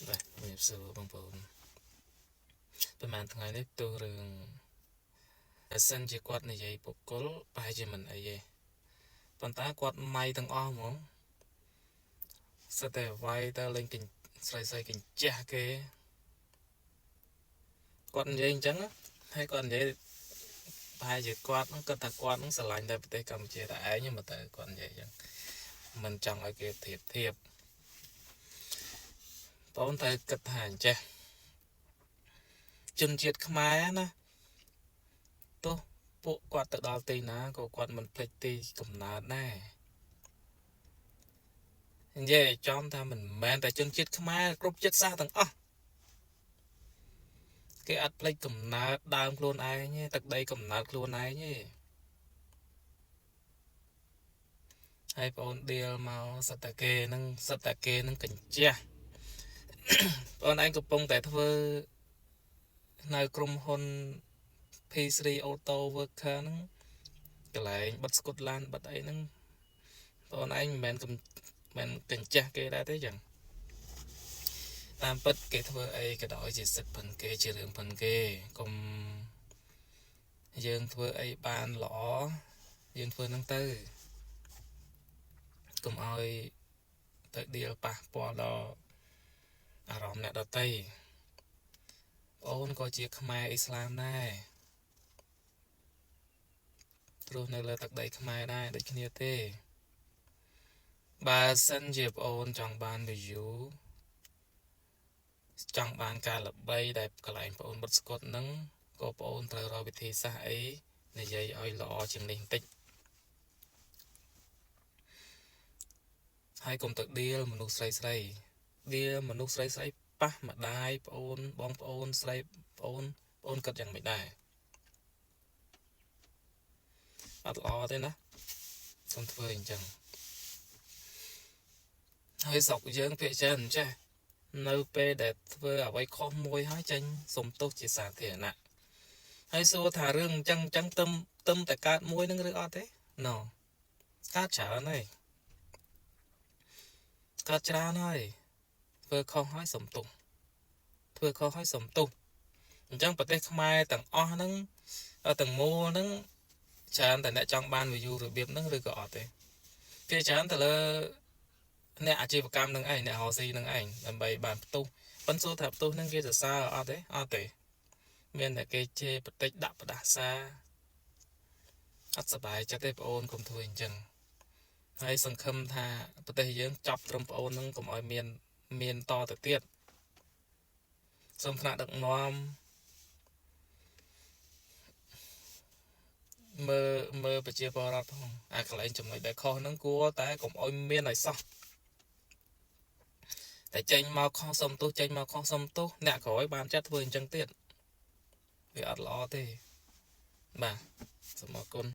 Đây, nghiệp sư bằng bồnประมาณថ្ងៃនេះទូរឿងអាសិនជាគាត់និយាយបុគ្គលប្រហែលជាមិនអីទេប៉ុន្តែគាត់ម៉ៃទាំងអស់ហ្មងសិតតែវាយទៅលេងស្រីកញ្ចះគេគាត់និយាយអញ្ចឹងហើយគាត់និយាយប្រហែលជាគាត់ហ្នឹងគាត់ថាគាត់ហ្នឹងស្រឡាញ់តែប្រទេសកម្ពុជាតែឯងមកទៅគាត់និយាយអញ្ចឹងមិនចង់ឲ្យគេធៀបបងតែគិតថាអញ្ចេះជនជាតិខ្មែរណាទោះពួកគាត់ទៅដល់ទីណាក៏គាត់មិនភ្លេចទីកំណើតដែរនិយាយចំថាមិនមែនតែជនជាតិខ្មែរគ្រប់ជាតិសាសន៍ទាំងអស់គេអត់ភ្លេចកំណើតដើមខ្លួនឯងទេទឹកដីកំណើតខ្លួនឯងទេហើយបងអូនដៀលមកសិតតែគេនឹងកញ្ចះបងអូនឯងកំពុងតែធ្វើនៅក្រុមហ៊ុន P3 Auto Worker ហ្នឹងកន្លែងបិទស្កុតឡានបិទអីហ្នឹងបងអូនឯងមិនមែនកញ្ចះគេដែរទេចឹងតាមពិតគេធ្វើអីក៏ដោយជាសិទ្ធិផឹងគេជារឿងផឹងគេកុំយើងធ្វើអីបានល្អយើងធ្វើហ្នឹងទៅកុំឲ្យទៅដៀលប៉ះពាល់ដល់អារម្មណ៍អ្នកដទៃបងអូនក៏ជាខ្មែរអ៊ីស្លាមដែរព្រោះនៅលើទឹកដីខ្មែរដែរដូចគ្នាទេបើសិនជាបងអូនចង់បាន view ចង់បានការល្បីដែលកន្លែងបងអូនបិទស្កុតហ្នឹងក៏បងអូនត្រូវរកវិធីសាស្ត្រអីនិយាយឲ្យល្អជាងនេះបន្តិចហើយកុំទៅដៀលមនុស្សស្រីដៀលមនុស្សស្រីប៉ះម្ដាយបងអូនស្រីបងអូនគិតយ៉ាងមិនដែរអត់ល្អទេណាកុំធ្វើអញ្ចឹងហើយស្រុកយើងភាគច្រើនអញ្ចេះនៅពេលដែលធ្វើអ្វីខុសមួយហើយចេញសុំទោសជាសាធារណៈហើយសួរថារឿងអញ្ចឹងទឹមតែកើតមួយនឹងឬអត់ទេណូកើតច្រើនហើយកើតច្រើនហើយធ្វើខុសហើយសុំទោសធ្វើខុសហើយសុំទោសអញ្ចឹងប្រទេសខ្មែរទាំងអស់ហ្នឹងទាំងមូលហ្នឹងច្រើនតែអ្នកចង់បាន view របៀបហ្នឹងឬក៏អត់ទេគេច្រើនទៅលើអ្នកអាជីវកម្មនឹងឯងអ្នករកស៊ីនឹងឯងដើម្បីបានផ្ទុះប៉ុន្តែសួរថាផ្ទុះហ្នឹងគេសរសើរអត់ទេមានតែគេជេរបន្តិចដាក់ផ្ដាសាអត់សប្បាយចិត្តទេបងអូនកុំធ្វើអញ្ចឹងហើយសង្ឃឹមថាប្រទេសយើងចប់ត្រឹមបងអូនហ្នឹងកុំឲ្យមានតទៅទៀតសូមថ្នាក់ដឹកនាំមើលប្រជាពលរដ្ឋផងអាកន្លែងចំណុចដែលខុសហ្នឹងគួរតែកុំឲ្យមានឲ្យសោះតែចេញមកខុសសុំទោសអ្នកក្រោយបានចាត់ធ្វើអញ្ចឹងទៀតវាអត់ល្អទេបាទសូមអរគុណ